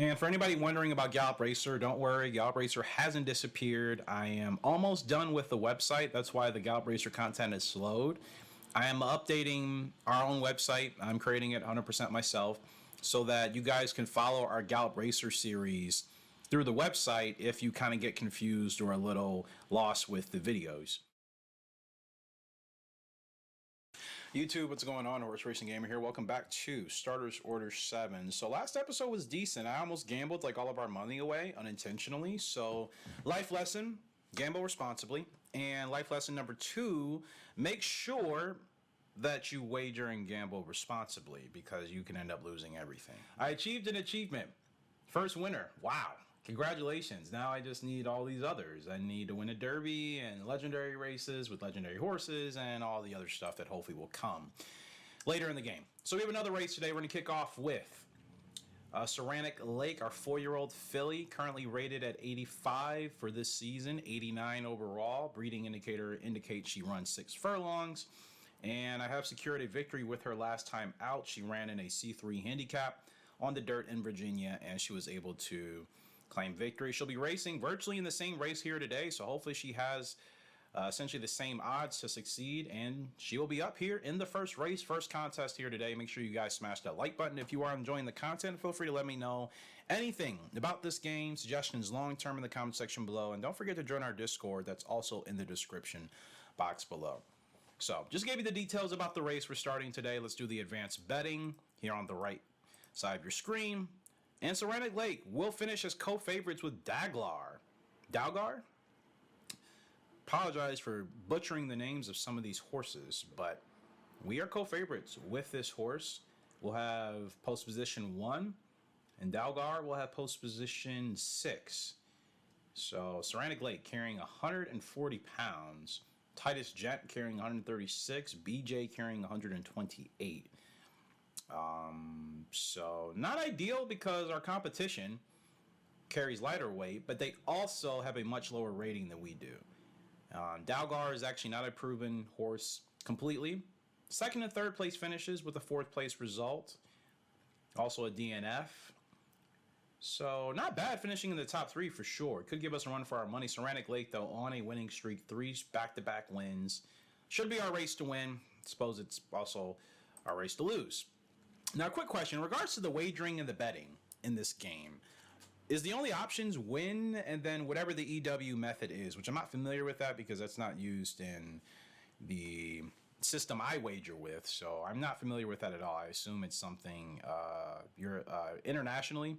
And for anybody wondering about Gallop Racer, don't worry, Gallop Racer hasn't disappeared. I am almost done with the website. That's why the Gallop Racer content is slowed. I am updating our own website. I'm creating it 100% myself so that you guys can follow our Gallop Racer series through the website if you kind of get confused or a little lost with the videos. YouTube, what's going on? Horse Racing Gamer here. Welcome back to Starters Order 7. So last episode was decent. I almost gambled like all of our money away unintentionally. So life lesson, gamble responsibly. And life lesson number 2, make sure that you wager and gamble responsibly because you can end up losing everything. I achieved an achievement. First winner. Wow. Congratulations. Now I just need all these others. I need to win a derby and legendary races with legendary horses and all the other stuff that hopefully will come later in the game. So we have another race today. We're going to kick off with Saranac Lake, our 4-year-old filly, currently rated at 85 for this season, 89 overall. Breeding indicator indicates she runs 6 furlongs. And I have secured a victory with her last time out. She ran in a C3 handicap on the dirt in Virginia, and she was able to claim victory. She'll be racing virtually in the same race here today, so hopefully she has essentially the same odds to succeed, and she will be up here in the first race, first contest here today. Make sure you guys smash that like button if you are enjoying the content. Feel free to let me know anything about this game, suggestions long-term in the comment section below, and don't forget to join our Discord. That's also in the description box below. So, just gave you the details about the race we're starting today. Let's do the advanced betting here on the right side of your screen. And Saranac Lake will finish as co-favorites with Daglar. Dalgar? Apologize for butchering the names of some of these horses, but we are co-favorites with this horse. We'll have post position 1, and Dalgar will have post position 6. So Saranac Lake carrying 140 pounds. Titus Jet carrying 136. BJ carrying 128. So not ideal because our competition carries lighter weight, but they also have a much lower rating than we do. Dalgar is actually not a proven horse completely. Second and third place finishes with a 4th place result. Also a DNF. So not bad finishing in the top 3 for sure. Could give us a run for our money. Saranac Lake, though, on a winning streak, 3 back-to-back wins. Should be our race to win. Suppose it's also our race to lose. Now, quick question. In regards to the wagering and the betting in this game, is the only options win and then whatever the EW method is, which I'm not familiar with that because that's not used in the system I wager with, so I'm not familiar with that at all. I assume it's something internationally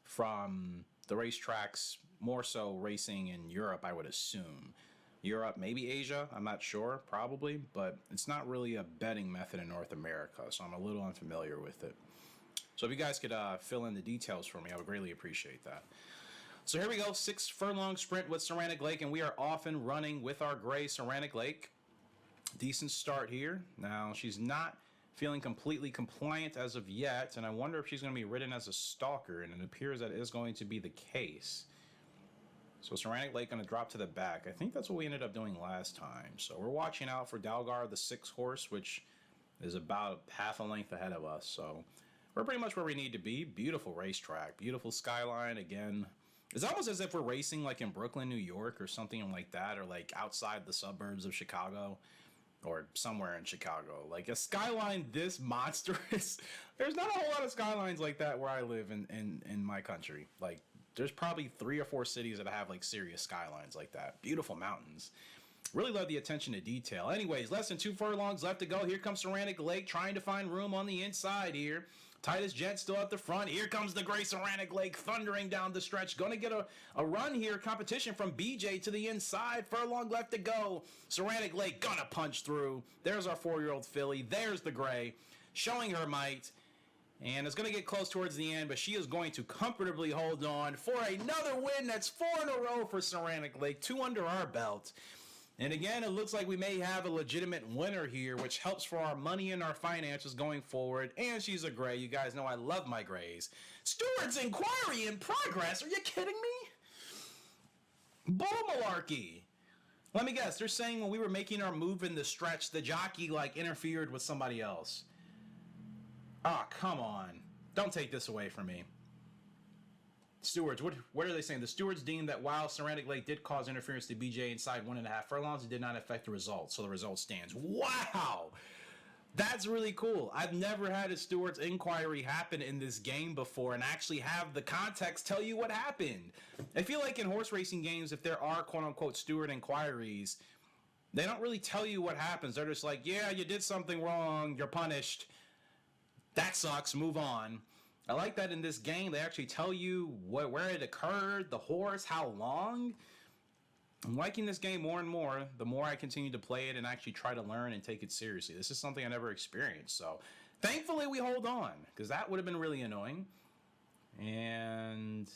from the racetracks, more so racing in Europe, I would assume. Europe, maybe Asia, I'm not sure, probably, but it's not really a betting method in North America, so I'm a little unfamiliar with it. So if you guys could fill in the details for me, I would greatly appreciate that. So here we go, 6 furlong sprint with Saranac Lake, and we are off and running with our gray Saranac Lake. Decent start here. Now, she's not feeling completely compliant as of yet, and I wonder if she's going to be ridden as a stalker, and it appears that is going to be the case. So Saranac Lake going to drop to the back. I think that's what we ended up doing last time. So we're watching out for Dalgar, the 6 horse, which is about half a length ahead of us. So we're pretty much where we need to be. Beautiful racetrack. Beautiful skyline. Again, it's almost as if we're racing like in Brooklyn, New York or something like that, or like outside the suburbs of Chicago or somewhere in Chicago. Like a skyline this monstrous. There's not a whole lot of skylines like that where I live in my country. Like, there's probably 3 or 4 cities that have like serious skylines like that. Beautiful mountains. Really love the attention to detail. Anyways, less than 2 furlongs left to go. Here comes Saranac Lake trying to find room on the inside here. Titus Jet still at the front. Here comes the gray Saranac Lake thundering down the stretch. Going to get a run here. Competition from BJ to the inside. Furlong left to go. Saranac Lake gonna punch through. There's our 4-year-old filly. There's the gray showing her might. And it's going to get close towards the end, but she is going to comfortably hold on for another win. That's 4 in a row for Saranac Lake, 2 under our belt. And again, it looks like we may have a legitimate winner here, which helps for our money and our finances going forward. And she's a gray. You guys know I love my grays. Steward's inquiry in progress. Are you kidding me? Bull malarkey. Let me guess. They're saying when we were making our move in the stretch, the jockey like interfered with somebody else. Ah, come on. Don't take this away from me. Stewards, what are they saying? The stewards deemed that while Saranac Lake did cause interference to BJ inside 1.5 furlongs, it did not affect the result, so the result stands. Wow! That's really cool. I've never had a steward's inquiry happen in this game before and actually have the context tell you what happened. I feel like in horse racing games, if there are quote-unquote steward inquiries, they don't really tell you what happens. They're just like, yeah, you did something wrong, you're punished. That sucks, move on. I like that in this game, they actually tell you where it occurred, the horse, how long. I'm liking this game more and more the more I continue to play it and actually try to learn and take it seriously. This is something I never experienced, so thankfully we hold on, because that would have been really annoying. And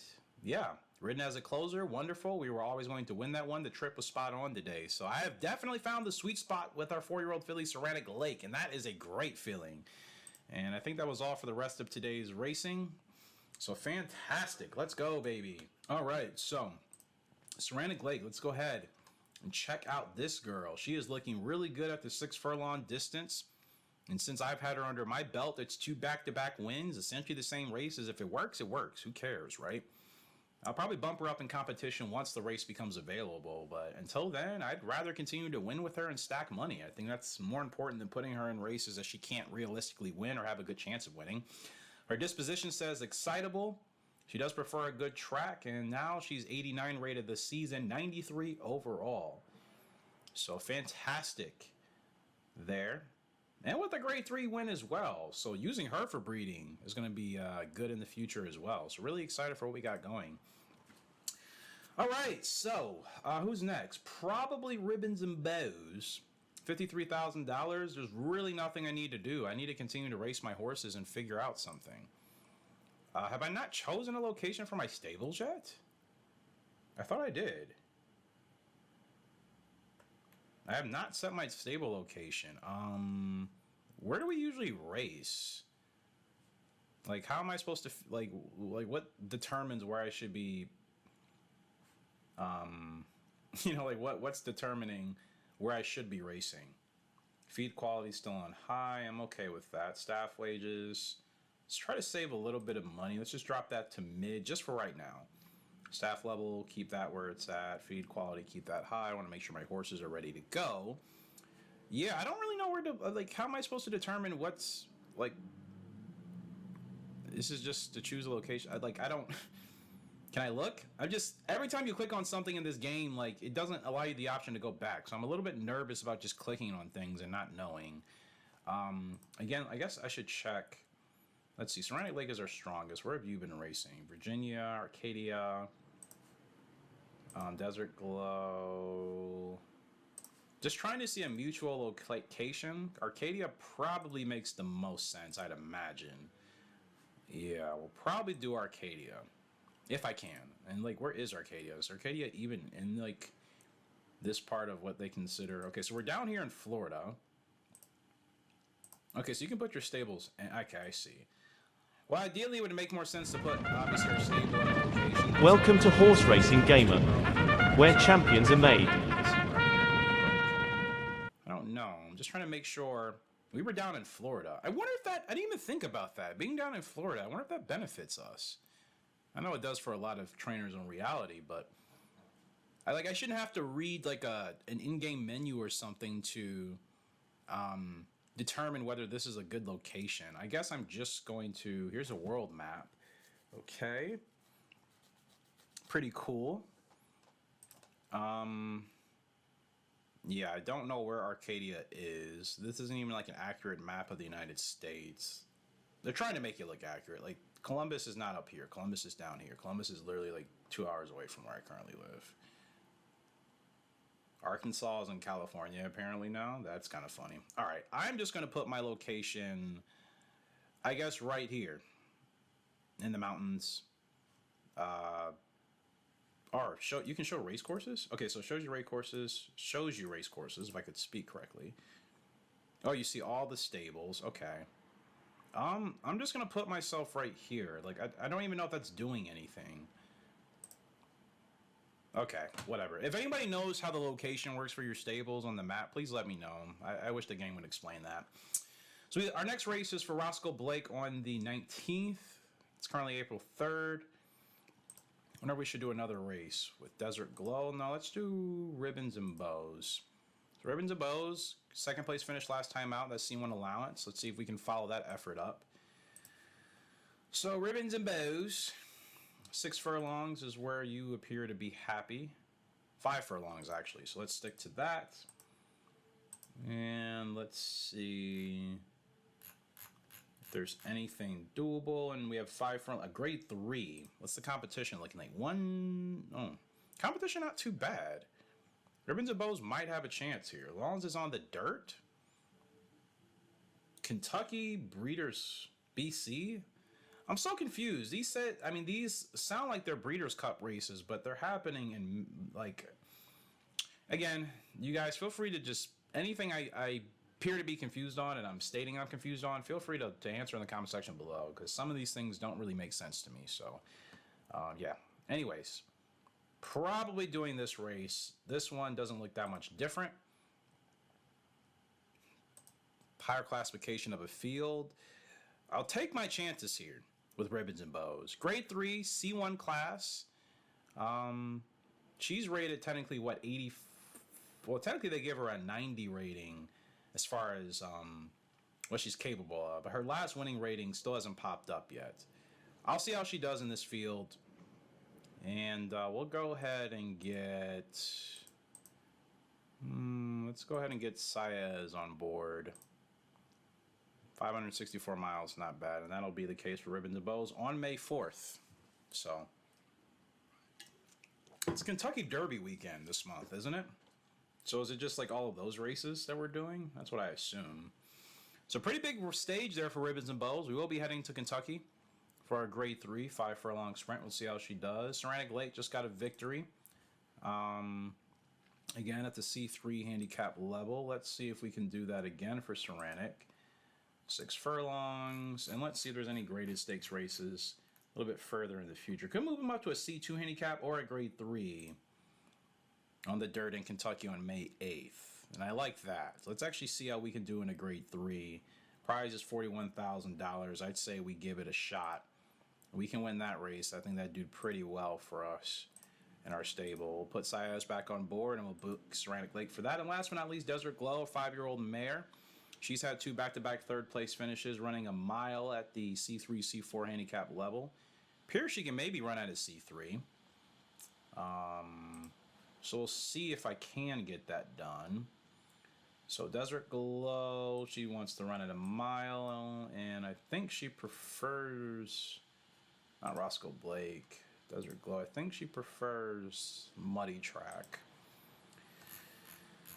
yeah, ridden as a closer, wonderful. We were always going to win that one. The trip was spot on today, so I have definitely found the sweet spot with our 4-year-old filly Saranac Lake, and that is a great feeling. And I think that was all for the rest of today's racing. So fantastic. Let's go, baby. All right, so Saranac Lake, let's go ahead and check out this girl. She is looking really good at the 6 furlong distance. And since I've had her under my belt, it's 2 back-to-back wins, essentially the same races. If it works, it works. Who cares, right? I'll probably bump her up in competition once the race becomes available, but until then, I'd rather continue to win with her and stack money. I think that's more important than putting her in races that she can't realistically win or have a good chance of winning. Her disposition says excitable. She does prefer a good track, and now she's 89 rated this season, 93 overall. So fantastic there. And with a grade 3 win as well. So using her for breeding is going to be good in the future as well. So really excited for what we got going. All right, so who's next? Probably Ribbons and Bows. $53,000. There's really nothing I need to do. I need to continue to race my horses and figure out something. Have I not chosen a location for my stables yet? I thought I did. I have not set my stable location. Where do we usually race? Like, how am I supposed to, like what determines where I should be, you know, like what's determining where I should be racing? Feed quality still on high. I'm okay with that. Staff wages. Let's try to save a little bit of money. Let's just drop that to mid just for right now. Staff level, keep that where it's at. Feed quality, keep that high. I want to make sure my horses are ready to go. Yeah, I don't really know where to, like, how am I supposed to determine what's, like, this is just to choose a location. I don't, can I look? I'm just, every time you click on something in this game, like, it doesn't allow you the option to go back. So I'm a little bit nervous about just clicking on things and not knowing. Again, I guess I should check. Let's see, Saranac Lake is our strongest. Where have you been racing? Virginia, Arcadia, Desert Glow. Just trying to see a mutual location. Arcadia probably makes the most sense, I'd imagine. Yeah, we'll probably do Arcadia. If I can. And, like, where is Arcadia? Is Arcadia even in, like, this part of what they consider? Okay, so we're down here in Florida. Okay, so you can put your stables in. Okay, I see. Well, ideally, it would make more sense to put, obviously, our stable in a location. Welcome to Horse Racing Gamer, where champions are made. I don't know. I'm just trying to make sure. We were down in Florida. I wonder if that, I didn't even think about that. Being down in Florida, I wonder if that benefits us. I know it does for a lot of trainers in reality, but I shouldn't have to read like an in-game menu or something to determine whether this is a good location. I guess I'm just going to, here's a world map. Okay. Pretty cool. Yeah, I don't know where Arcadia is. This isn't even like an accurate map of the United States. They're trying to make it look accurate. Like, Columbus is not up here. Columbus is down here. Columbus is literally like 2 hours away from where I currently live. Arkansas is in California apparently now. That's kind of funny. All right, I'm just going to put my location, I guess, right here in the mountains. Or you can show race courses? Okay, so it shows you race courses, if I could speak correctly. Oh, you see all the stables. Okay. I'm just gonna put myself right here. Like, I don't even know if that's doing anything. Okay, whatever. If anybody knows how the location works for your stables on the map, please let me know. I wish the game would explain that. So our next race is for Roscoe Blake on the 19th. It's currently April 3rd. wonder if we should do another race with Desert Glow. No, let's do Ribbons and Bows. So Ribbons and Bows, second place finish last time out. That's C1 allowance. Let's see if we can follow that effort up. So Ribbons and Bows, 6 furlongs is where you appear to be happy. 5 furlongs actually. So let's stick to that. And let's see if there's anything doable. And we have 5 a grade 3. What's the competition looking like? Competition not too bad. Ribbons and Bows might have a chance here. As long as it's on the dirt. Kentucky Breeders BC. I'm so confused. These sound like they're Breeders' Cup races, but they're happening in, like, again, you guys feel free to just, anything I appear to be confused on and I'm stating I'm confused on, feel free to answer in the comment section below, because some of these things don't really make sense to me. So, yeah. Anyways, probably doing this race. This one doesn't look that much different. Higher classification of a field. I'll take my chances here with Ribbons and Bows. Grade 3, C1 class. She's rated technically, what, 80? Well, technically they give her a 90 rating as far as what she's capable of. But her last winning rating still hasn't popped up yet. I'll see how she does in this field. And we'll go ahead and get... let's go ahead and get Saez on board. 564 miles, not bad. And that'll be the case for Ribbons and Bows on May 4th. So, it's Kentucky Derby weekend this month, isn't it? So is it just like all of those races that we're doing? That's what I assume. So pretty big stage there for Ribbons and Bows. We will be heading to Kentucky for our grade 3, 5 furlong sprint. We'll see how she does. Saranac Lake just got a victory. Again, at the C3 handicap level. Let's see if we can do that again for Saranac. 6 furlongs, and let's see if there's any graded stakes races a little bit further in the future. Could move them up to a C2 handicap or a grade 3 on the dirt in Kentucky on May 8th. And I like that. So let's actually see how we can do in a grade 3. Prize is $41,000. I'd say we give it a shot. We can win that race. I think that'd do pretty well for us in our stable. We'll put Saez back on board, and we'll book Saranac Lake for that. And last but not least, Desert Glow, a 5-year-old mare. She's had 2 back-to-back third-place finishes, running a mile at the C3, C4 handicap level. Appears she can maybe run at a C3. So we'll see if I can get that done. So Desert Glow, she wants to run at a mile, and I think she prefers, not Roscoe Blake, Desert Glow, I think she prefers muddy track.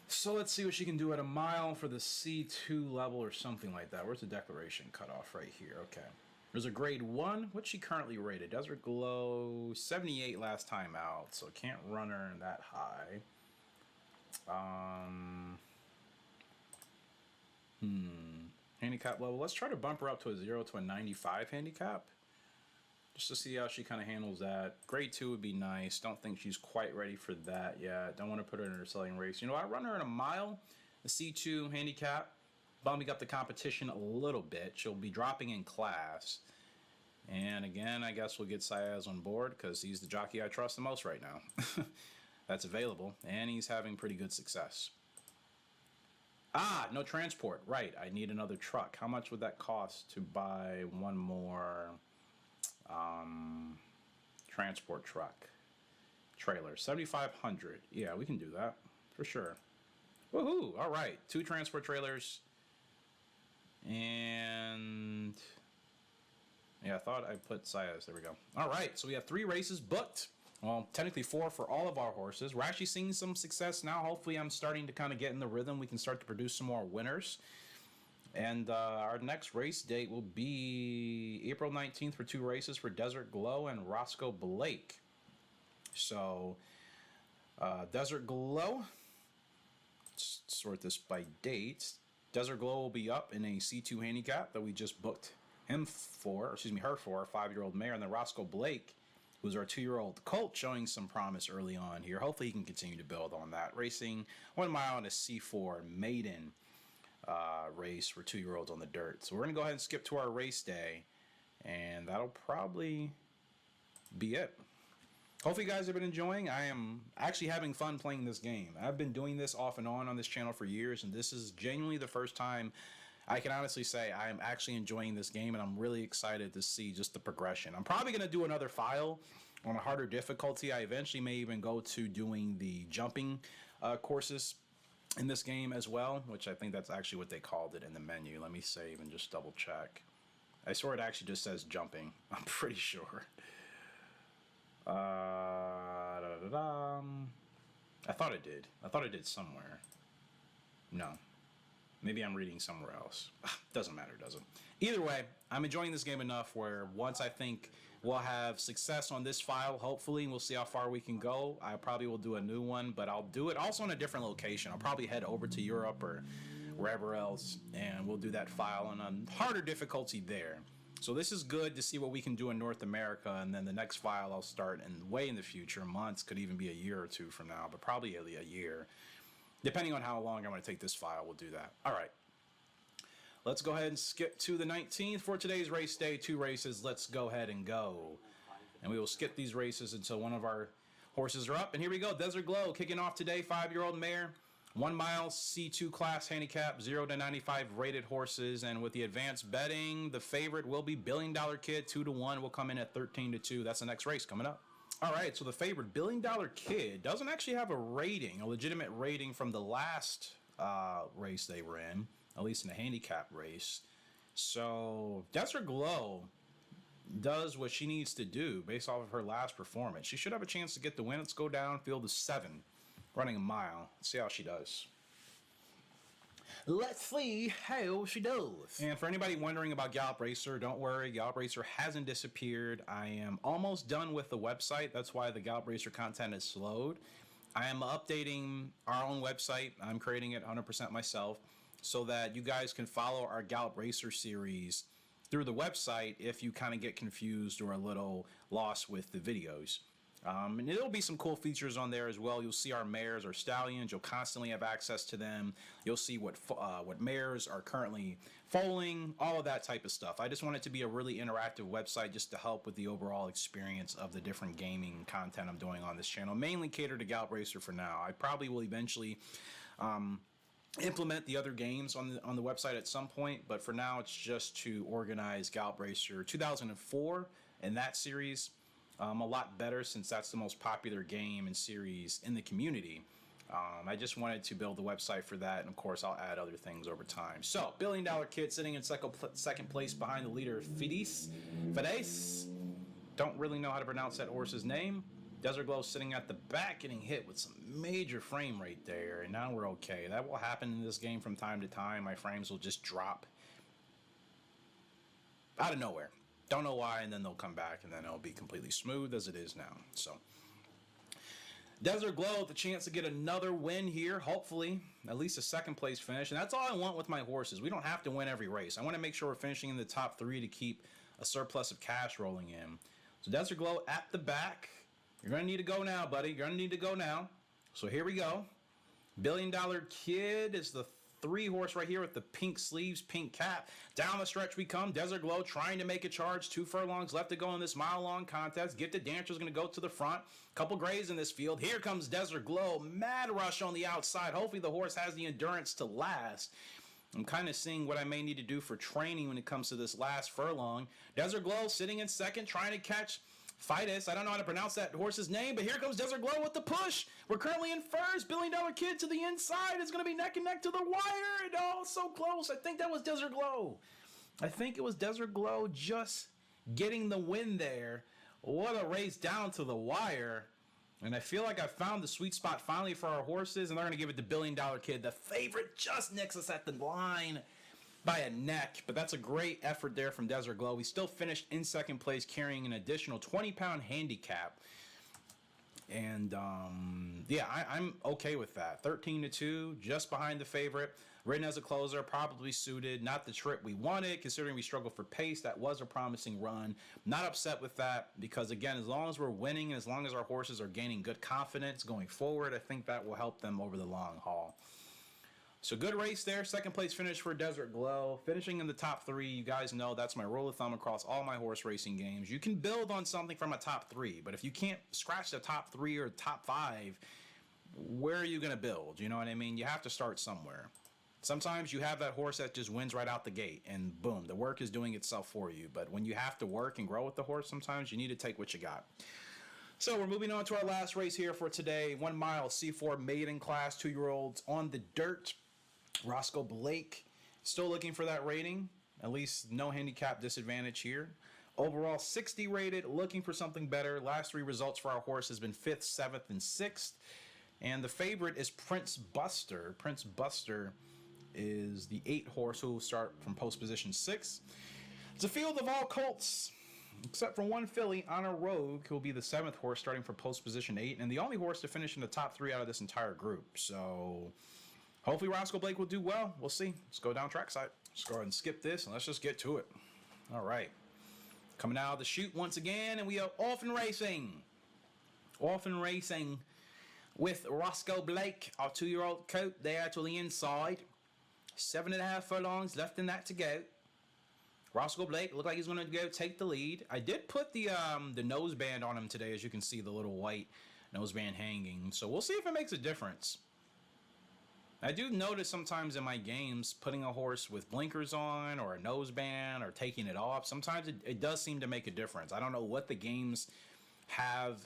So let's see what she can do at a mile for the C2 level or something like that. Where's the declaration cutoff? Right here. Okay. There's a grade 1. What's she currently rated? Desert Glow, 78 last time out, so can't run her that high. Handicap level. Let's try to bump her up to a 0 to a 95 handicap. Just to see how she kind of handles that. Grade 2 would be nice. Don't think she's quite ready for that yet. Don't want to put her in her selling race. You know, I run her in a mile, the C2 handicap, bumping up the competition a little bit. She'll be dropping in class. And again, I guess we'll get Saez on board because he's the jockey I trust the most right now. That's available. And he's having pretty good success. Ah, no transport. Right, I need another truck. How much would that cost to buy one more... transport truck trailer? 7,500. Yeah, we can do that for sure. Woohoo! All right, 2 transport trailers, and yeah, I thought I put Saez. There we go. All right, so we have 3 races booked. Well, technically 4 for all of our horses. We're actually seeing some success now. Hopefully, I'm starting to kind of get in the rhythm. We can start to produce some more winners. And our next race date will be April 19th for 2 races for Desert Glow and Roscoe Blake. So, Desert Glow, let's sort this by date. Desert Glow will be up in a C2 handicap that we just booked her for, a 5-year-old mare. And then Roscoe Blake, who's our 2-year-old colt, showing some promise early on here. Hopefully he can continue to build on that. Racing 1 mile in a C4 maiden race for 2-year-olds on the dirt. So we're going to go ahead and skip to our race day, and that'll probably be it. Hopefully you guys have been enjoying. I am actually having fun playing this game. I've been doing this off and on this channel for years, and this is genuinely the first time I can honestly say I am actually enjoying this game, and I'm really excited to see just the progression. I'm probably going to do another file on a harder difficulty. I eventually may even go to doing the jumping courses in this game as well, which I think that's actually what they called it in the menu. Let me save and just double check. I swear it actually just says jumping. I'm pretty sure. I thought it did. I thought it did somewhere. No. Maybe I'm reading somewhere else. Doesn't matter, does it? Either way, I'm enjoying this game enough where once I think we'll have success on this file, hopefully, and we'll see how far we can go, I probably will do a new one, but I'll do it also in a different location. I'll probably head over to Europe or wherever else, and we'll do that file on a harder difficulty there. So this is good to see what we can do in North America, and then the next file I'll start way in the future, months, could even be a year or two from now, but probably a year. Depending on how long I'm going to take this file, we'll do that. All right. Let's go ahead and skip to the 19th for today's race day. 2 races. Let's go ahead and go. And we will skip these races until one of our horses are up. And here we go. Desert Glow kicking off today. 5-year-old mare. 1 mile C2 class handicap. 0 to 95 rated horses. And with the advanced betting, the favorite will be Billion Dollar Kid. 2 to 1 will come in at 13 to 2. That's the next race coming up. All right, so the favorite, Billion Dollar Kid, doesn't actually have a rating, a legitimate rating from the last race they were in, at least in the handicap race. So Desert Glow does what she needs to do based off of her last performance. She should have a chance to get the win. Let's go down field to 7, running a mile. Let's see how she does. Let's see how she does. And for anybody wondering about Gallop Racer, don't worry. Gallop Racer hasn't disappeared. I am almost done with the website. That's why the Gallop Racer content is slowed. I am updating our own website. I'm creating it 100% myself so that you guys can follow our Gallop Racer series through the website if you kind of get confused or a little lost with the videos. And there'll be some cool features on there as well. You'll see our mares or stallions. You'll constantly have access to them. You'll see what mares are currently foaling, all of that type of stuff. I just want it to be a really interactive website just to help with the overall experience of the different gaming content I'm doing on this channel. Mainly cater to Gallop Racer for now. I probably will eventually implement the other games on the website at some point, but for now it's just to organize Gallop Racer 2004 and that series. A lot better since that's the most popular game and series in the community. I just wanted to build the website for that, and of course I'll add other things over time. So, Billion Dollar Kid sitting in second place behind the leader Fides. Don't really know how to pronounce that horse's name. Desert Glow sitting at the back getting hit with some major frame rate there, and now we're okay. That will happen in this game from time to time. My frames will just drop out of nowhere. Don't know why, and then they'll come back, and then it'll be completely smooth as it is now. So, Desert Glow with the chance to get another win here, hopefully, at least a second place finish. And that's all I want with my horses. We don't have to win every race. I want to make sure we're finishing in the top 3 to keep a surplus of cash rolling in. So, Desert Glow at the back. You're going to need to go now, buddy. You're going to need to go now. So, here we go. Billion Dollar Kid is the 3 horse right here with the pink sleeves, pink cap. Down the stretch we come. Desert Glow trying to make a charge. 2 furlongs left to go in this mile-long contest. Gifted Dancer's going to go to the front. Couple grays in this field. Here comes Desert Glow. Mad rush on the outside. Hopefully the horse has the endurance to last. I'm kind of seeing what I may need to do for training when it comes to this last furlong. Desert Glow sitting in second, trying to catch Fides. I don't know how to pronounce that horse's name, but here comes Desert Glow with the push. We're currently in first. Billion Dollar Kid to the inside. It's going to be neck and neck to the wire. And oh, so close. I think that was Desert Glow. I think it was Desert Glow just getting the win there. What a race down to the wire. And I feel like I found the sweet spot finally for our horses, and they're going to give it to Billion Dollar Kid. The favorite just nicks us at the line by a neck, but that's a great effort there from Desert Glow. We still finished in second place, carrying an additional 20-pound handicap. And yeah, I'm okay with that. 13-2, just behind the favorite. Ridden as a closer, probably suited. Not the trip we wanted, considering we struggled for pace. That was a promising run. Not upset with that, because again, as long as we're winning, and as long as our horses are gaining good confidence going forward, I think that will help them over the long haul. So good race there. Second place finish for Desert Glow. Finishing in the top 3, you guys know that's my rule of thumb across all my horse racing games. You can build on something from a top 3, but if you can't scratch the top 3 or top 5, where are you going to build? You know what I mean? You have to start somewhere. Sometimes you have that horse that just wins right out the gate, and boom, the work is doing itself for you. But when you have to work and grow with the horse, sometimes you need to take what you got. So we're moving on to our last race here for today. 1 mile C4 maiden class, 2-year-olds on the dirt. Roscoe Blake still looking for that rating. At least no handicap disadvantage here. Overall 60 rated, looking for something better. Last 3 results for our horse has been 5th, 7th, and 6th. And the favorite is Prince Buster. Prince Buster is the 8 horse who will start from post position 6. It's a field of all colts, except for one filly, Honor Rogue, who will be the 7th horse starting from post position 8, and the only horse to finish in the top 3 out of this entire group. So hopefully Roscoe Blake will do well. We'll see. Let's go down trackside. Let's go ahead and skip this, and let's just get to it. All right. Coming out of the chute once again, and we are off and racing. Off and racing with Roscoe Blake, our 2-year-old coat there to the inside. 7.5 furlongs left in that to go. Roscoe Blake looked like he's going to go take the lead. I did put the noseband on him today, as you can see, the little white noseband hanging. So we'll see if it makes a difference. I do notice sometimes in my games, putting a horse with blinkers on or a noseband or taking it off, sometimes it does seem to make a difference. I don't know what the games have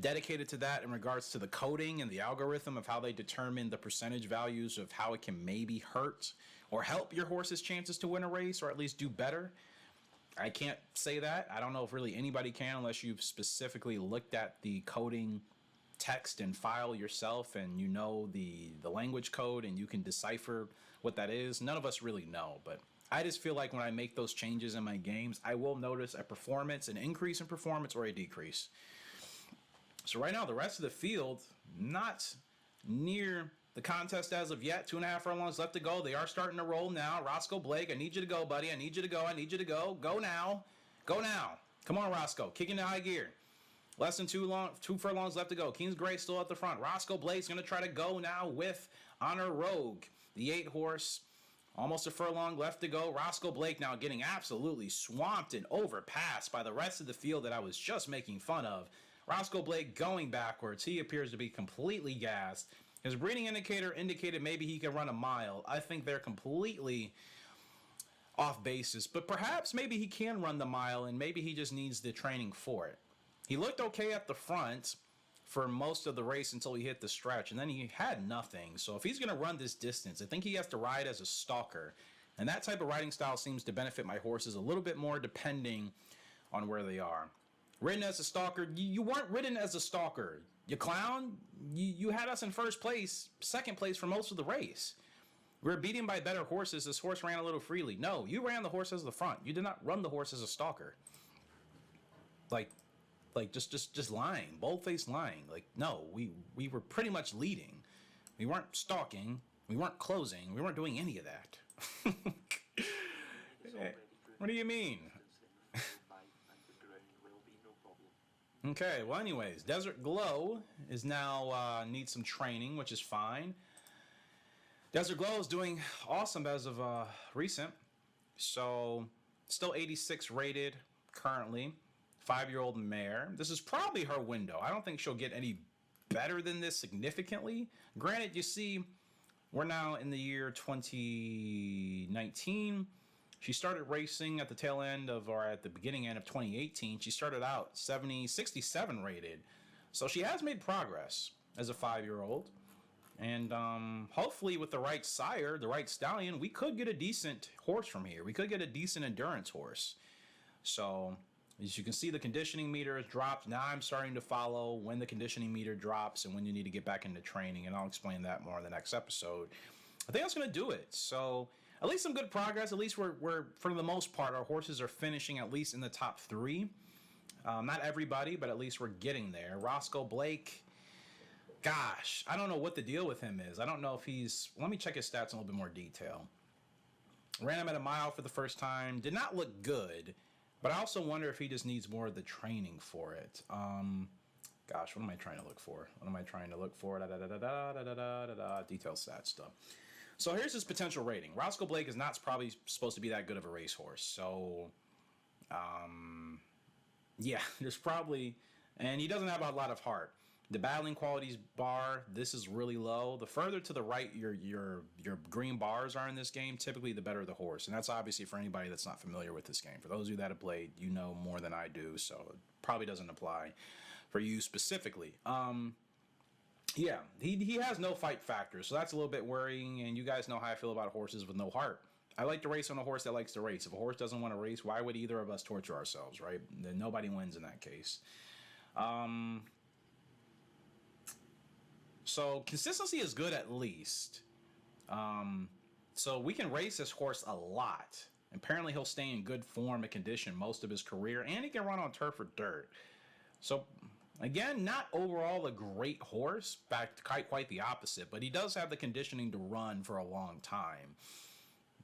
dedicated to that in regards to the coding and the algorithm of how they determine the percentage values of how it can maybe hurt or help your horse's chances to win a race or at least do better. I can't say that. I don't know if really anybody can unless you've specifically looked at the coding text and file yourself and you know the language code and you can decipher what that is. None of us really know, but I just feel like when I make those changes in my games, I will notice a performance, an increase in performance or a decrease. So right now, the rest of the field, not near the contest as of yet. 2.5 furlongs left to go. They are starting to roll now. Roscoe Blake, I need you to go, buddy. I need you to go. I need you to go. Go now. Go now. Come on, Roscoe. Kick into high gear. Less than 2 furlongs left to go. King's Gray still at the front. Roscoe Blake's going to try to go now with Honor Rogue, the 8 horse. Almost a furlong left to go. Roscoe Blake now getting absolutely swamped and overpassed by the rest of the field that I was just making fun of. Roscoe Blake going backwards. He appears to be completely gassed. His breeding indicator indicated maybe he can run a mile. I think they're completely off basis, but perhaps maybe he can run the mile and maybe he just needs the training for it. He looked okay at the front for most of the race until he hit the stretch, and then he had nothing. So if he's going to run this distance, I think he has to ride as a stalker, and that type of riding style seems to benefit my horses a little bit more depending on where they are. Ridden as a stalker, you weren't ridden as a stalker. You clown, you had us in first place, second place for most of the race. We were beaten by better horses. This horse ran a little freely. No, you ran the horse as the front. You did not run the horse as a stalker. Like just lying, bold-faced lying. Like, no, we were pretty much leading. We weren't stalking. We weren't closing. We weren't doing any of that. What do you mean? Okay, well, anyways, Desert Glow is now needs some training, which is fine. Desert Glow is doing awesome as of recent. So, still 86 rated currently. 5-year-old mare. This is probably her window. I don't think she'll get any better than this significantly. Granted, you see, we're now in the year 2019. She started racing at the tail end of, or at the beginning end of 2018. She started out 67 rated. So she has made progress as a 5-year-old. And hopefully with the right sire, the right stallion, we could get a decent horse from here. We could get a decent endurance horse. So as you can see, the conditioning meter has dropped. Now I'm starting to follow when the conditioning meter drops and when you need to get back into training. And I'll explain that more in the next episode. I think that's going to do it. So at least some good progress. At least we're for the most part, our horses are finishing at least in the top 3. Not everybody, but at least we're getting there. Roscoe Blake, gosh, I don't know what the deal with him is. I don't know if he's... Let me check his stats in a little bit more detail. Ran him at a mile for the first time. Did not look good, but I also wonder if he just needs more of the training for it. Gosh, what am I trying to look for? What am I trying to look for? Detail stat stuff. So here's his potential rating. Roscoe Blake is not probably supposed to be that good of a racehorse. So, yeah, there's probably, and he doesn't have a lot of heart. The battling qualities bar, this is really low. The further to the right your green bars are in this game, typically the better the horse. And that's obviously for anybody that's not familiar with this game. For those of you that have played, you know more than I do, so it probably doesn't apply for you specifically. Yeah, he has no fight factor, so that's a little bit worrying. And you guys know how I feel about horses with no heart. I like to race on a horse that likes to race. If a horse doesn't want to race, why would either of us torture ourselves, right? Then nobody wins in that case. So consistency is good at least. So we can race this horse a lot. Apparently he'll stay in good form and condition most of his career, and he can run on turf or dirt. So again, not overall a great horse, in fact, quite the opposite, but he does have the conditioning to run for a long time.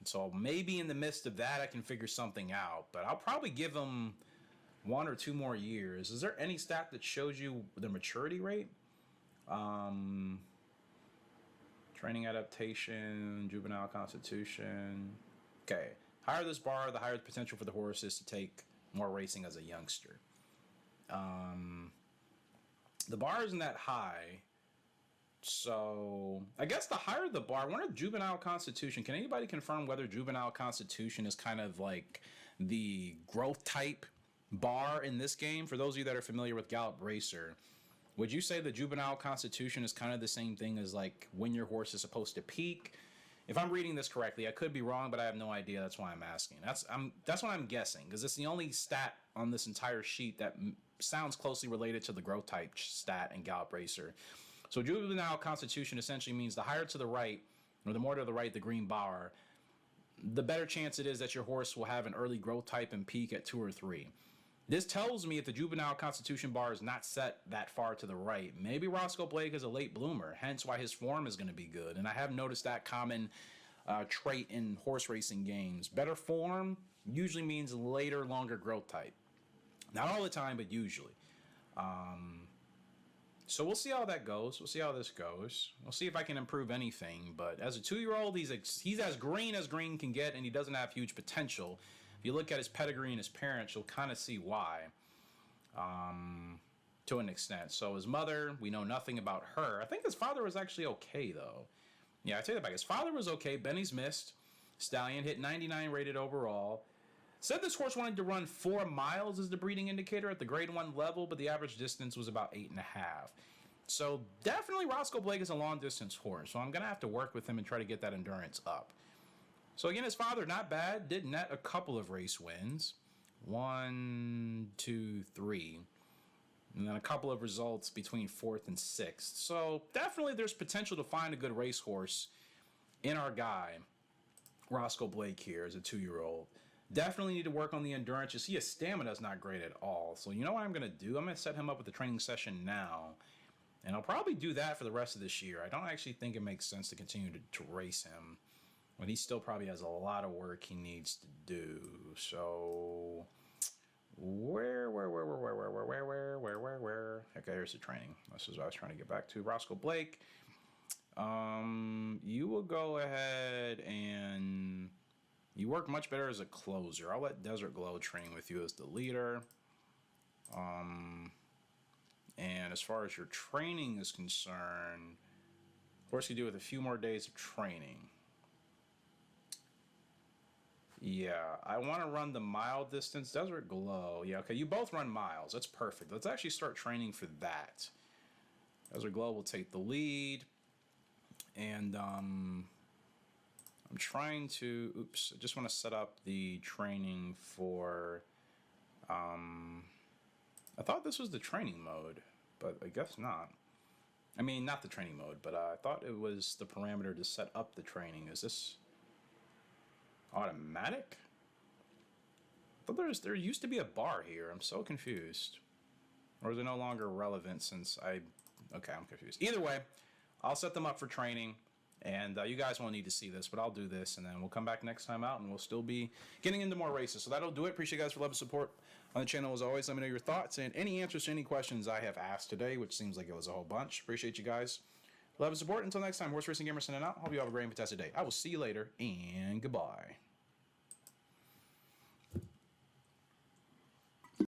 So maybe in the midst of that, I can figure something out, but I'll probably give him 1 or 2 more years. Is there any stat that shows you the maturity rate? Training adaptation, juvenile constitution. Okay. Higher this bar, the higher the potential for the horse is to take more racing as a youngster. The bar isn't that high, so I guess the higher the bar, I wonder if juvenile constitution, can anybody confirm whether juvenile constitution is kind of like the growth type bar in this game? For those of you that are familiar with Gallop Racer, would you say the juvenile constitution is kind of the same thing as like when your horse is supposed to peak? If I'm reading this correctly, I could be wrong, but I have no idea. That's why I'm asking. That's what I'm guessing, because it's the only stat on this entire sheet that sounds closely related to the growth type stat in Gallop Racer. So juvenile constitution essentially means the higher to the right, or the more to the right the green bar, the better chance it is that your horse will have an early growth type and peak at 2 or 3. This tells me if the juvenile constitution bar is not set that far to the right, maybe Roscoe Blake is a late bloomer, hence why his form is going to be good. And I have noticed that common trait in horse racing games. Better form usually means later, longer growth type. Not all the time, but usually. So we'll see how that goes. We'll see how this goes. We'll see if I can improve anything. But as a 2-year-old, he's as green can get, and he doesn't have huge potential. If you look at his pedigree and his parents, you'll kind of see why, to an extent. So his mother, we know nothing about her. I think his father was actually okay, though. Yeah, I take that back. His father was okay. Benny's missed. Stallion hit 99 rated overall. Said this horse wanted to run 4 miles as the breeding indicator at the grade 1 level, but the average distance was about 8.5. So definitely Roscoe Blake is a long distance horse. So I'm going to have to work with him and try to get that endurance up. So again, his father, not bad, did net a couple of race wins. 1, 2, 3. And then a couple of results between 4th and 6th. So definitely there's potential to find a good racehorse in our guy, Roscoe Blake here as a 2-year-old. Definitely need to work on the endurance. You see his stamina is not great at all. So you know what I'm going to do? I'm going to set him up with a training session now. And I'll probably do that for the rest of this year. I don't actually think it makes sense to continue to race him when he still probably has a lot of work he needs to do. So where? Okay, here's the training. This is what I was trying to get back to. Roscoe Blake. You will go ahead and you work much better as a closer. I'll let Desert Glow train with you as the leader. And as far as your training is concerned, of course you do with a few more days of training. Yeah, I want to run the mile distance. Desert Glow. Yeah, okay, you both run miles. That's perfect. Let's actually start training for that. Desert Glow will take the lead. And I'm trying to, I just want to set up the training for, I thought this was the training mode, but I guess not. I mean, not the training mode, but I thought it was the parameter to set up the training. Is this automatic? I thought there used to be a bar here. I'm so confused. Or is it no longer relevant since okay, I'm confused. Either way, I'll set them up for training. And you guys won't need to see this, but I'll do this, and then we'll come back next time out, and we'll still be getting into more races. So that'll do it. Appreciate you guys for love and support. On the channel, as always, let me know your thoughts and any answers to any questions I have asked today, which seems like it was a whole bunch. Appreciate you guys. Love and support. Until next time, Horse Racing Gamer signing out. Hope you have a great and fantastic day. I will see you later, and goodbye.